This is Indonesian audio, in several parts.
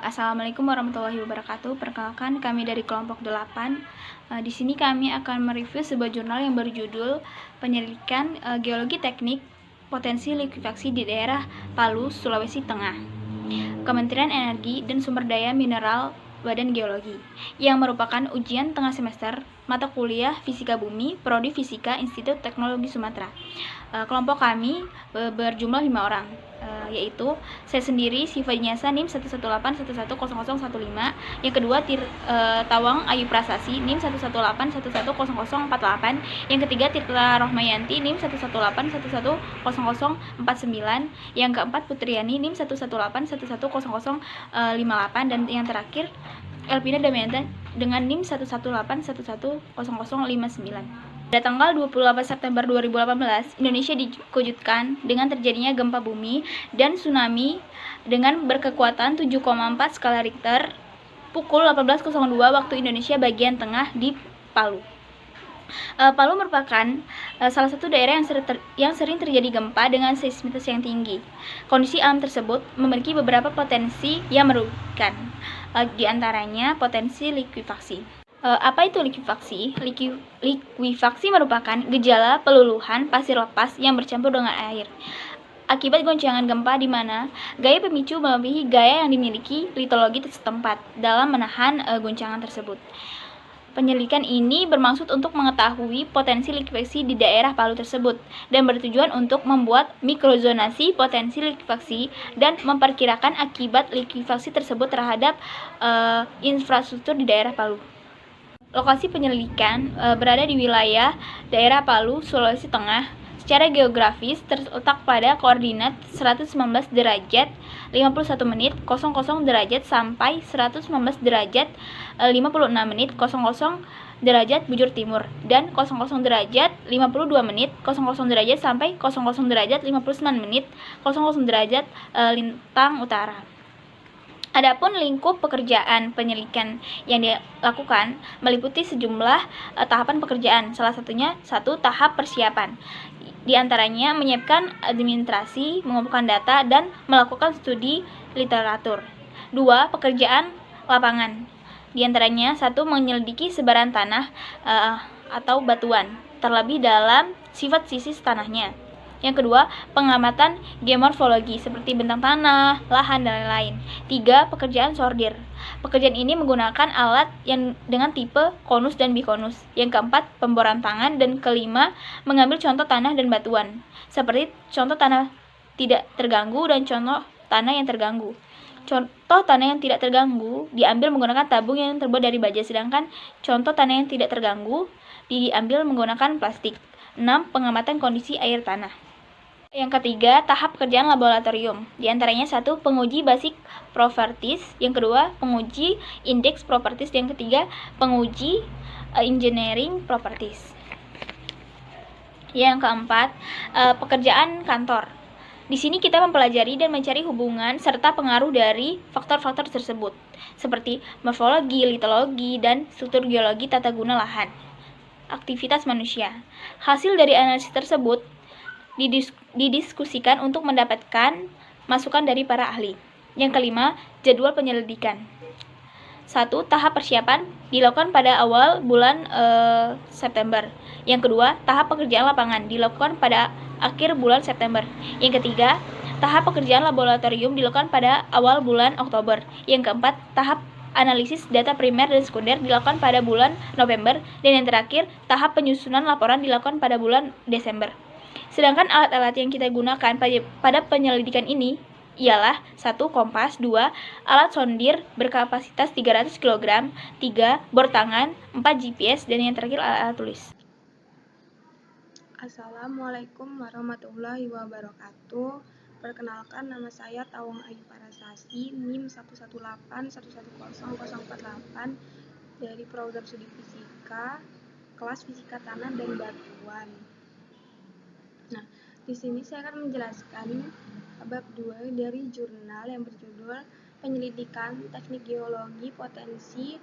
Assalamualaikum warahmatullahi wabarakatuh. Perkenalkan, kami dari kelompok 8. Di sini kami akan mereview sebuah jurnal yang berjudul Penyelidikan Geologi Teknik Potensi Likuifaksi di Daerah Palu, Sulawesi Tengah, Kementerian Energi dan Sumber Daya Mineral Badan Geologi, yang merupakan ujian tengah semester mata kuliah Fisika Bumi, Prodi Fisika Institut Teknologi Sumatera. Kelompok kami berjumlah 5 orang, yaitu saya sendiri Siva Nyasa NIM 118110015, yang kedua Tawang Ayu Prasasi NIM 118110048, yang ketiga Tirta Rohmayanti NIM 118110049, yang keempat Putriani NIM 118110058, dan yang terakhir Elvina Damianti dengan NIM 118110059. Pada tanggal 28 September 2018, Indonesia dikejutkan dengan terjadinya gempa bumi dan tsunami dengan berkekuatan 7,4 skala Richter pukul 18.02 waktu Indonesia bagian tengah di Palu. Palu merupakan salah satu daerah yang sering terjadi gempa dengan seismitas yang tinggi. Kondisi alam tersebut memiliki beberapa potensi yang merugikan, di antaranya potensi likuifaksi. Apa itu likuifaksi? Likuifaksi merupakan gejala peluluhan pasir lepas yang bercampur dengan air akibat goncangan gempa, di mana gaya pemicu melebihi gaya yang dimiliki litologi setempat dalam menahan goncangan tersebut. Penyelidikan ini bermaksud untuk mengetahui potensi likuifaksi di daerah Palu tersebut dan bertujuan untuk membuat mikrozonasi potensi likuifaksi dan memperkirakan akibat likuifaksi tersebut terhadap infrastruktur di daerah Palu. Lokasi penyelidikan berada di wilayah daerah Palu, Sulawesi Tengah. Secara geografis terletak pada koordinat 119 derajat 51 menit 00 derajat sampai 119 derajat 56 menit 00 derajat bujur timur dan 00 derajat 52 menit 00 derajat sampai 00 derajat 59 menit 00 derajat lintang utara. Adapun lingkup pekerjaan penyelidikan yang dilakukan meliputi sejumlah tahapan pekerjaan, salah satunya 1. Tahap persiapan. Di antaranya menyiapkan administrasi, mengumpulkan data, dan melakukan studi literatur. 2. Pekerjaan lapangan. Di antaranya 1. Menyelidiki sebaran tanah atau batuan, terlebih dalam sifat sisis tanahnya. Yang kedua, pengamatan geomorfologi seperti bentang tanah, lahan, dan lain-lain. 3. Pekerjaan sortir. Pekerjaan ini menggunakan alat yang dengan tipe konus dan bikonus. Yang keempat, pemboran tangan. Dan kelima, mengambil contoh tanah dan batuan, seperti contoh tanah tidak terganggu dan contoh tanah yang terganggu. Contoh tanah yang tidak terganggu diambil menggunakan tabung yang terbuat dari baja, sedangkan contoh tanah yang tidak terganggu diambil menggunakan plastik. 6. Pengamatan kondisi air tanah. Yang ketiga, tahap pekerjaan laboratorium. Di antaranya 1. Penguji basic properties. Yang kedua, penguji index properties. Yang ketiga, penguji engineering properties. Yang keempat, pekerjaan kantor. Di sini kita mempelajari dan mencari hubungan serta pengaruh dari faktor-faktor tersebut, seperti morfologi, litologi, dan struktur geologi tata guna lahan. Aktivitas manusia. Hasil dari analisis tersebut didiskusikan untuk mendapatkan masukan dari para ahli. Yang kelima, jadwal penyelidikan. 1. Tahap persiapan dilakukan pada awal bulan September. Yang kedua, tahap pekerjaan lapangan dilakukan pada akhir bulan September. Yang ketiga, tahap pekerjaan laboratorium dilakukan pada awal bulan Oktober. Yang keempat, tahap analisis data primer dan sekunder dilakukan pada bulan November. Dan yang terakhir, tahap penyusunan laporan dilakukan pada bulan Desember. Sedangkan alat-alat yang kita gunakan pada penyelidikan ini ialah 1. Kompas, 2. Alat sondir berkapasitas 300 kg, 3. Bor tangan, 4. GPS, dan yang terakhir alat tulis. Assalamualaikum warahmatullahi wabarakatuh. Perkenalkan, nama saya Tawang Ayu Prasasi, NIM 118110048, dari program studi fisika, kelas fisika tanah dan batuan. Nah, di sini saya akan menjelaskan bab 2 dari jurnal yang berjudul Penyelidikan Teknik Geologi Potensi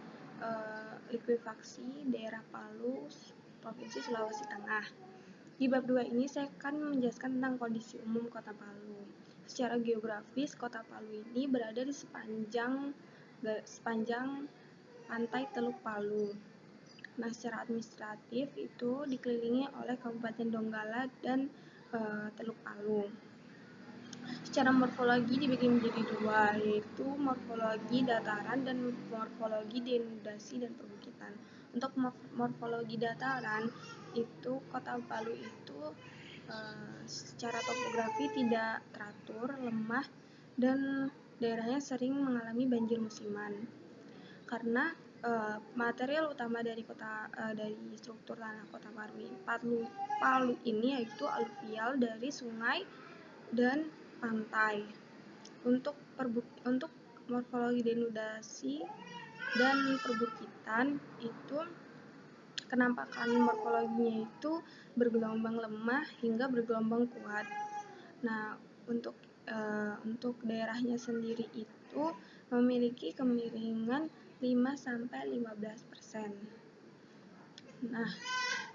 Likuifaksi Daerah Palu, Provinsi Sulawesi Tengah. Di bab 2 ini saya akan menjelaskan tentang kondisi umum Kota Palu. Secara geografis, Kota Palu ini berada di sepanjang sepanjang pantai Teluk Palu. Nah, secara administratif itu dikelilingi oleh Kabupaten Donggala dan Teluk Palu. Secara morfologi dibagi menjadi dua, yaitu morfologi dataran dan morfologi denudasi dan perbukitan. Untuk morfologi dataran itu Kota Palu itu secara topografi tidak teratur, lemah, dan daerahnya sering mengalami banjir musiman. Karena material utama dari struktur tanah Kota Palu ini yaitu aluvial dari sungai dan pantai. Untuk morfologi denudasi dan perbukitan itu kenampakan morfologinya itu bergelombang lemah hingga bergelombang kuat. Nah, untuk daerahnya sendiri itu memiliki kemiringan 5-15%. Nah,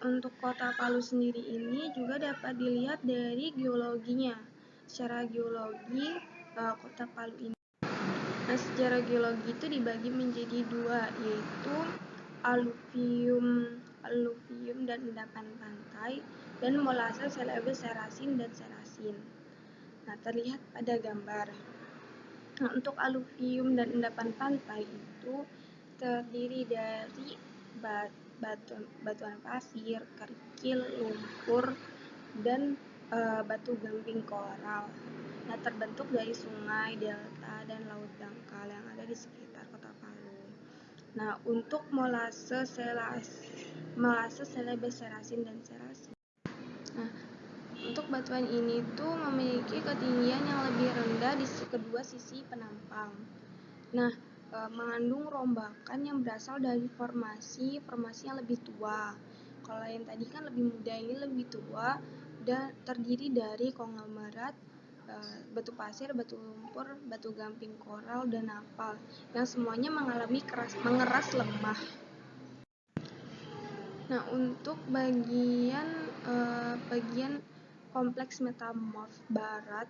untuk Kota Palu sendiri ini juga dapat dilihat dari geologinya. Secara geologi Kota Palu ini. Nah, secara geologi itu dibagi menjadi dua, yaitu aluvium dan endapan pantai dan molase, selebe, serasin, dan serasin. Nah, terlihat pada gambar. Nah, untuk aluvium dan endapan pantai itu terdiri dari batuan pasir, kerikil, lumpur, dan batu gamping koral. Nah, terbentuk dari sungai, delta, dan laut dangkal yang ada di sekitar Kota Palu. Nah, untuk molase, selebe, serasin, dan serasin. Nah, untuk batuan ini tuh memiliki ketinggian yang lebih rendah di kedua sisi penampang. Nah, mengandung rombakan yang berasal dari formasi yang lebih tua. Kalau yang tadi kan lebih muda, ini lebih tua dan terdiri dari konglomerat batu pasir, batu lumpur, batu gamping koral, dan napal yang semuanya mengalami mengeras lemah. Nah, untuk bagian kompleks metamorf barat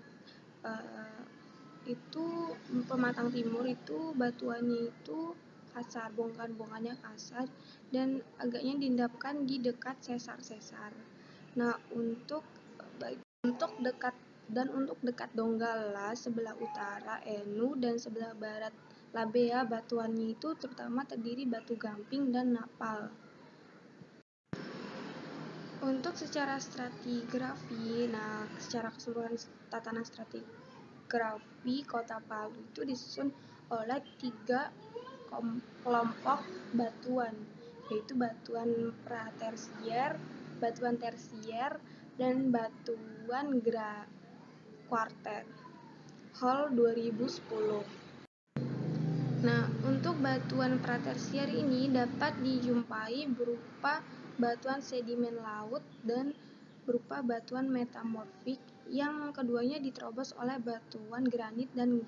itu pematang timur itu batuannya itu kasar, bongkahan-bongkahannya kasar dan agaknya diendapkan di dekat sesar-sesar. Nah, untuk dekat Donggala sebelah utara Enu dan sebelah barat Labea, batuannya itu terutama terdiri batu gamping dan napal. Untuk secara stratigrafi, nah secara keseluruhan tatanan stratigrafi Kota Palu itu disusun oleh 3 kelompok batuan, yaitu batuan pratersier, batuan tersier, dan batuan kuarter. Hall 2010. Nah, untuk batuan pratersier ini dapat dijumpai berupa batuan sedimen laut dan berupa batuan metamorfik yang keduanya diterobos oleh batuan granit dan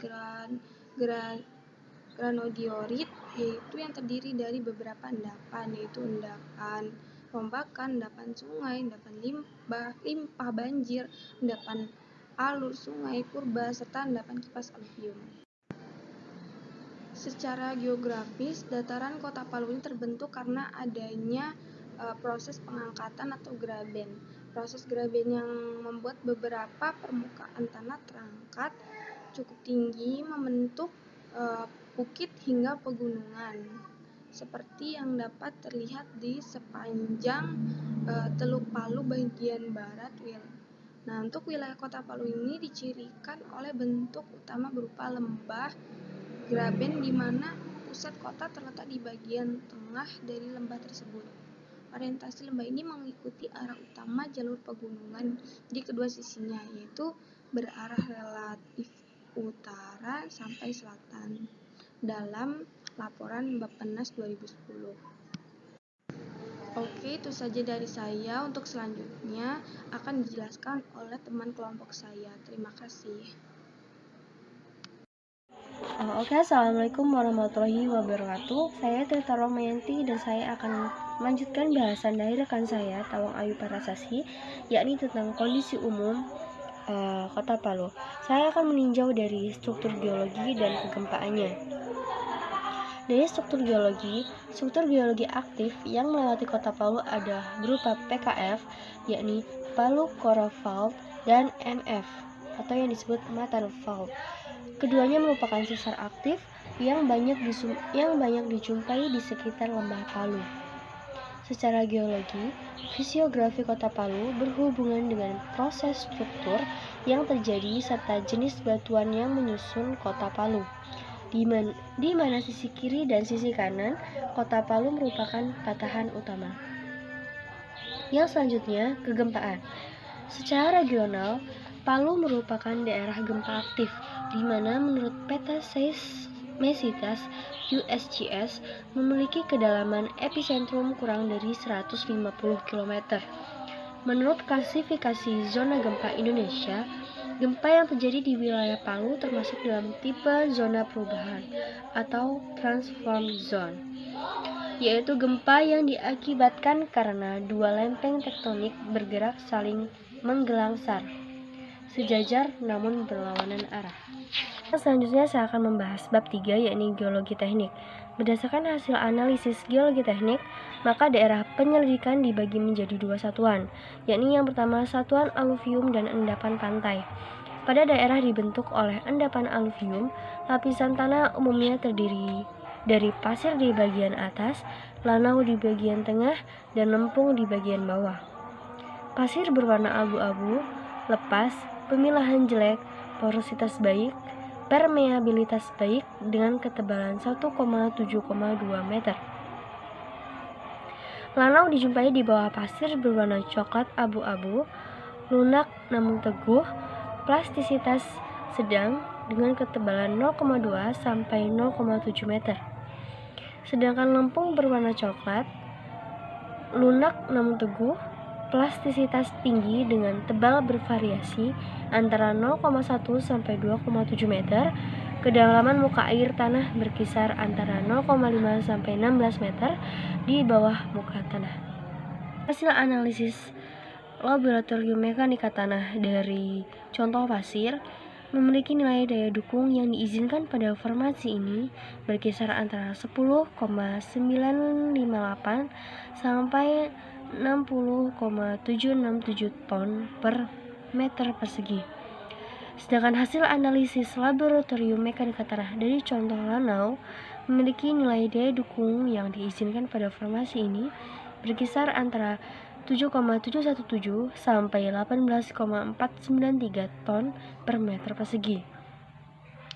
granodiorit, yaitu yang terdiri dari beberapa endapan, yaitu endapan rombakan, endapan sungai, endapan limpah banjir, endapan alur sungai purba, serta endapan kipas aluvium. Secara geografis, dataran Kota Palu ini terbentuk karena adanya proses pengangkatan atau graben. Proses graben yang membuat beberapa permukaan tanah terangkat cukup tinggi membentuk bukit hingga pegunungan, seperti yang dapat terlihat di sepanjang Teluk Palu bagian barat. Nah, untuk wilayah Kota Palu ini dicirikan oleh bentuk utama berupa lembah graben di mana pusat kota terletak di bagian tengah dari lembah tersebut. Orientasi lembah ini mengikuti arah utama jalur pegunungan di kedua sisinya, yaitu berarah relatif utara sampai selatan dalam laporan Bappenas 2010. Oke, itu saja dari saya. Untuk selanjutnya akan dijelaskan oleh teman kelompok saya. Terima kasih. Oke, Assalamualaikum warahmatullahi wabarakatuh. Saya Tirta Romayanti dan saya akan melanjutkan bahasan dari rekan saya, Tawang Ayu Parasasi, yakni tentang kondisi umum Kota Palu. Saya akan meninjau dari struktur geologi dan kegempaannya. Dari struktur geologi aktif yang melewati kota Palu ada berupa PKF, yakni Palu Coral Fault, dan MF, atau yang disebut Matan Fault. Keduanya merupakan sesar aktif yang banyak dijumpai di sekitar lembah Palu. Secara geologi, fisiografi kota Palu berhubungan dengan proses struktur yang terjadi serta jenis batuan yang menyusun kota Palu. Di mana sisi kiri dan sisi kanan kota Palu merupakan patahan utama. Yang selanjutnya, kegempaan. Secara regional, Palu merupakan daerah gempa aktif, di mana menurut peta seismisitas USGS memiliki kedalaman epicentrum kurang dari 150 km. Menurut klasifikasi zona gempa Indonesia, gempa yang terjadi di wilayah Palu termasuk dalam tipe zona perubahan atau transform zone, yaitu gempa yang diakibatkan karena dua lempeng tektonik bergerak saling menggelangsar, sejajar namun berlawanan arah. Selanjutnya saya akan membahas bab 3, yakni geologi teknik. Berdasarkan hasil analisis geologi teknik, maka daerah penyelidikan dibagi menjadi dua satuan, yakni yang pertama satuan aluvium dan endapan pantai. Pada daerah dibentuk oleh endapan aluvium, lapisan tanah umumnya terdiri dari pasir di bagian atas, lanau di bagian tengah, dan lempung di bagian bawah. Pasir berwarna abu-abu, lepas, pemilahan jelek, porositas baik, permeabilitas baik dengan ketebalan 1,7,2 meter. Lanau dijumpai di bawah pasir berwarna coklat abu-abu, lunak namun teguh, plastisitas sedang dengan ketebalan 0,2 sampai 0,7 meter. Sedangkan lempung berwarna coklat, lunak namun teguh, plastisitas tinggi dengan tebal bervariasi antara 0,1 sampai 2,7 meter. Kedalaman muka air tanah berkisar antara 0,5 sampai 16 meter di bawah muka tanah. Hasil analisis laboratorium mekanika tanah dari contoh pasir memiliki nilai daya dukung yang diizinkan pada formasi ini berkisar antara 10,958 sampai 60,767 ton per meter persegi. Sedangkan hasil analisis laboratorium mekanika tanah dari contoh lanau memiliki nilai daya dukung yang diizinkan pada formasi ini berkisar antara 7,717 sampai 18,493 ton per meter persegi.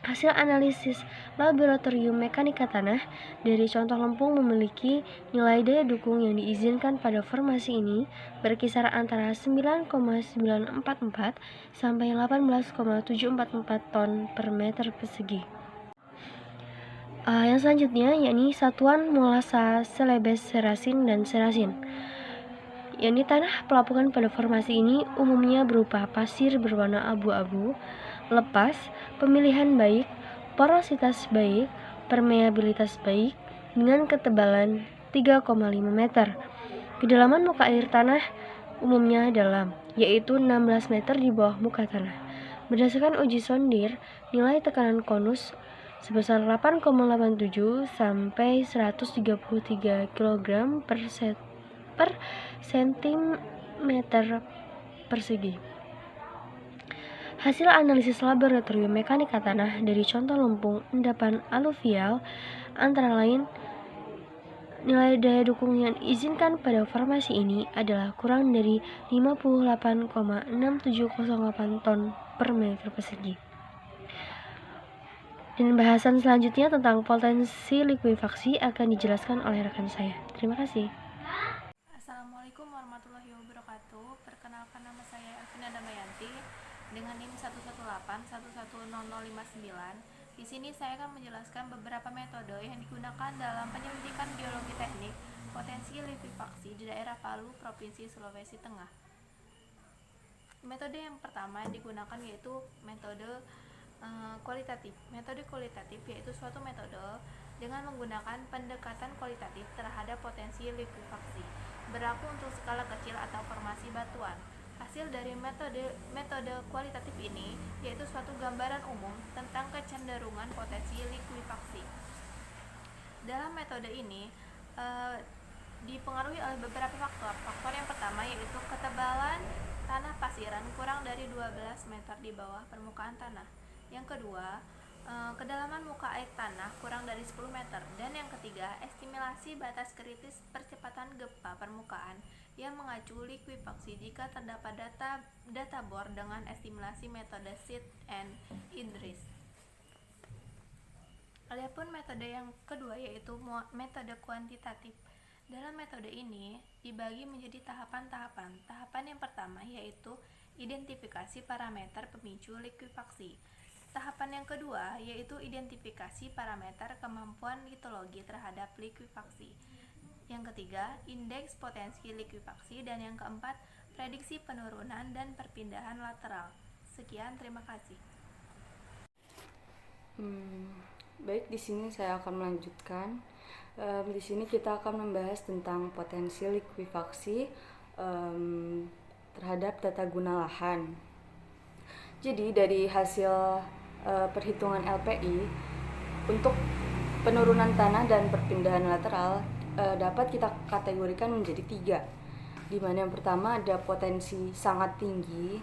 Hasil analisis laboratorium mekanika tanah dari contoh lempung memiliki nilai daya dukung yang diizinkan pada formasi ini berkisar antara 9,944 sampai 18,744 ton per meter persegi. Yang selanjutnya yakni satuan molasa, selebes, serasin, dan serasin. Yakni tanah pelapukan pada formasi ini umumnya berupa pasir berwarna abu-abu, lepas, pemilihan baik, porositas baik, permeabilitas baik dengan ketebalan 3,5 meter. Kedalaman muka air tanah umumnya dalam, yaitu 16 meter di bawah muka tanah. Berdasarkan uji sondir, nilai tekanan konus sebesar 8,87 sampai 133 kg per sentimeter persegi. Hasil analisis laboratorium mekanika tanah dari contoh lempung endapan aluvial antara lain nilai daya dukung yang diizinkan pada formasi ini adalah kurang dari 58,6708 ton per meter persegi. Dan bahasan selanjutnya tentang potensi likuifaksi akan dijelaskan oleh rekan saya. Terima kasih. Assalamualaikum warahmatullahi wabarakatuh. Perkenalkan, nama saya Elvina Damayanti dengan NIM 118110059. Di sini saya akan menjelaskan beberapa metode yang digunakan dalam penyelidikan geologi teknik potensi likuifaksi di daerah Palu, Provinsi Sulawesi Tengah. Metode yang pertama yang digunakan yaitu metode kualitatif. Metode kualitatif yaitu suatu metode dengan menggunakan pendekatan kualitatif terhadap potensi likuifaksi, berlaku untuk skala kecil atau formasi batuan. Hasil dari metode kualitatif ini yaitu suatu gambaran umum tentang kecenderungan potensi likuifaksi. Dalam metode ini dipengaruhi oleh beberapa faktor. Faktor yang pertama yaitu ketebalan tanah pasiran kurang dari 12 meter di bawah permukaan tanah. Yang kedua, kedalaman muka air tanah kurang dari 10 meter. Dan yang ketiga, estimasi batas kritis percepatan gempa permukaan yang mengacu likuifaksi jika terdapat data bor dengan estimasi metode Seed and Idris. Adapun metode yang kedua yaitu metode kuantitatif. Dalam metode ini dibagi menjadi tahapan-tahapan. Tahapan yang pertama yaitu identifikasi parameter pemicu likuifaksi. Tahapan yang kedua yaitu identifikasi parameter kemampuan litologi terhadap likuifaksi. Yang ketiga, indeks potensi likuifaksi, dan yang keempat, prediksi penurunan dan perpindahan lateral. Sekian, terima kasih. Baik, di sini saya akan melanjutkan. Di sini kita akan membahas tentang potensi likuifaksi terhadap tata guna lahan. Jadi dari hasil perhitungan LPI untuk penurunan tanah dan perpindahan lateral dapat kita kategorikan menjadi 3, di mana yang pertama ada potensi sangat tinggi,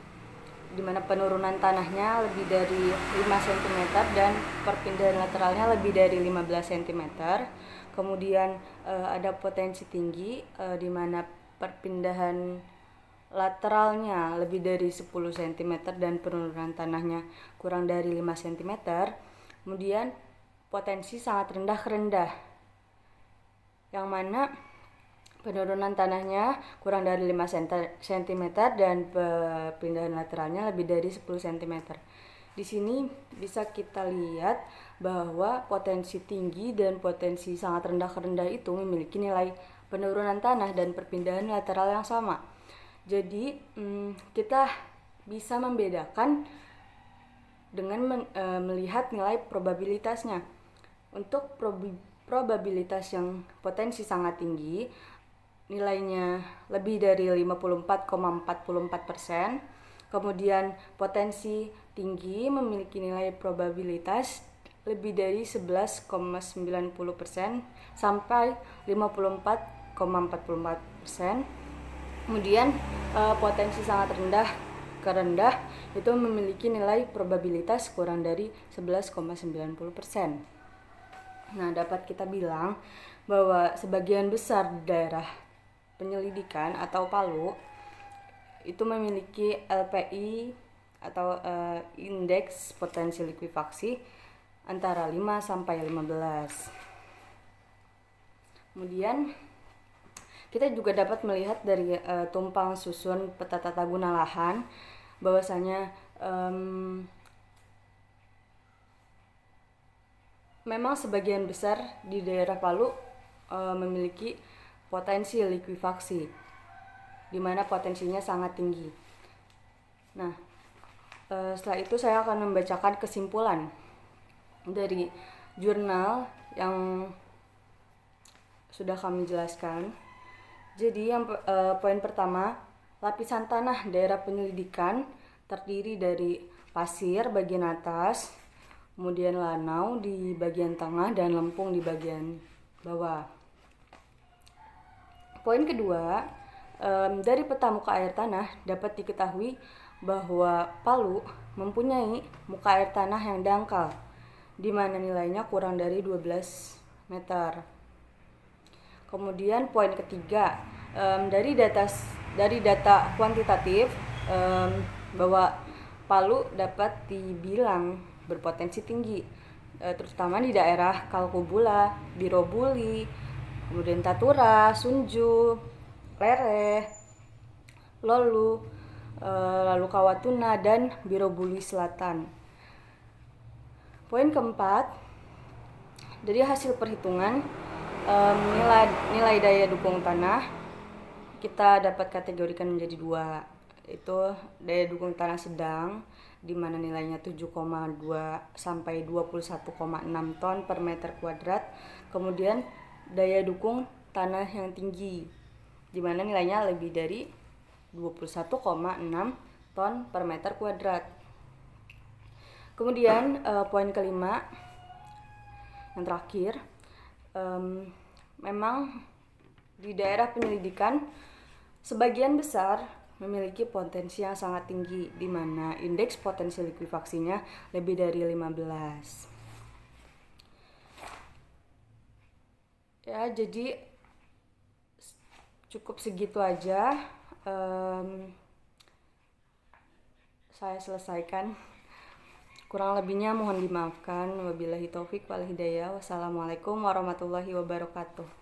di mana penurunan tanahnya lebih dari 5 cm dan perpindahan lateralnya lebih dari 15 cm. Kemudian ada potensi tinggi di mana perpindahan lateralnya lebih dari 10 cm dan penurunan tanahnya kurang dari 5 cm. Kemudian potensi sangat rendah, yang mana penurunan tanahnya kurang dari 5 cm dan perpindahan lateralnya lebih dari 10 cm. Di sini bisa kita lihat bahwa potensi tinggi dan potensi sangat rendah itu memiliki nilai penurunan tanah dan perpindahan lateral yang sama. Jadi kita bisa membedakan dengan melihat nilai probabilitasnya. Untuk probabilitas yang potensi sangat tinggi, nilainya lebih dari 54,44%. Kemudian potensi tinggi memiliki nilai probabilitas lebih dari 11,90% sampai 54,44%. Kemudian potensi sangat rendah itu memiliki nilai probabilitas kurang dari 11,90%. Nah, dapat kita bilang bahwa sebagian besar daerah penyelidikan atau PALU itu memiliki LPI atau indeks potensi likuifaksi antara 5 sampai 15. Kemudian kita juga dapat melihat dari tumpang susun peta tata guna lahan bahwasanya memang sebagian besar di daerah Palu memiliki potensi likuifaksi, di mana potensinya sangat tinggi. Nah, setelah itu saya akan membacakan kesimpulan dari jurnal yang sudah kami jelaskan. Jadi yang poin pertama, lapisan tanah daerah penyelidikan terdiri dari pasir bagian atas, kemudian lanau di bagian tengah dan lempung di bagian bawah. Poin kedua, dari peta muka air tanah dapat diketahui bahwa Palu mempunyai muka air tanah yang dangkal, di mana nilainya kurang dari 12 meter. Kemudian poin ketiga, dari data kuantitatif bahwa Palu dapat dibilang berpotensi tinggi, terutama di daerah Kalkubula, Birobuli, kemudian Tatura, Sunju, Lereh, Lolu, lalu Kawatuna, dan Birobuli Selatan. Poin keempat, dari hasil perhitungan nilai daya dukung tanah kita dapat kategorikan menjadi 2, yaitu daya dukung tanah sedang, di mana nilainya 7,2 sampai 21,6 ton per meter kuadrat. Kemudian daya dukung tanah yang tinggi, di mana nilainya lebih dari 21,6 ton per meter kuadrat. Kemudian poin kelima, yang terakhir, Memang di daerah penyelidikan sebagian besar memiliki potensi yang sangat tinggi, di mana indeks potensi likuifaksinya lebih dari 15. Ya, jadi cukup segitu aja. Saya selesaikan. Kurang lebihnya mohon dimaafkan. Wabillahi taufik wal hidayah. Wassalamualaikum warahmatullahi wabarakatuh.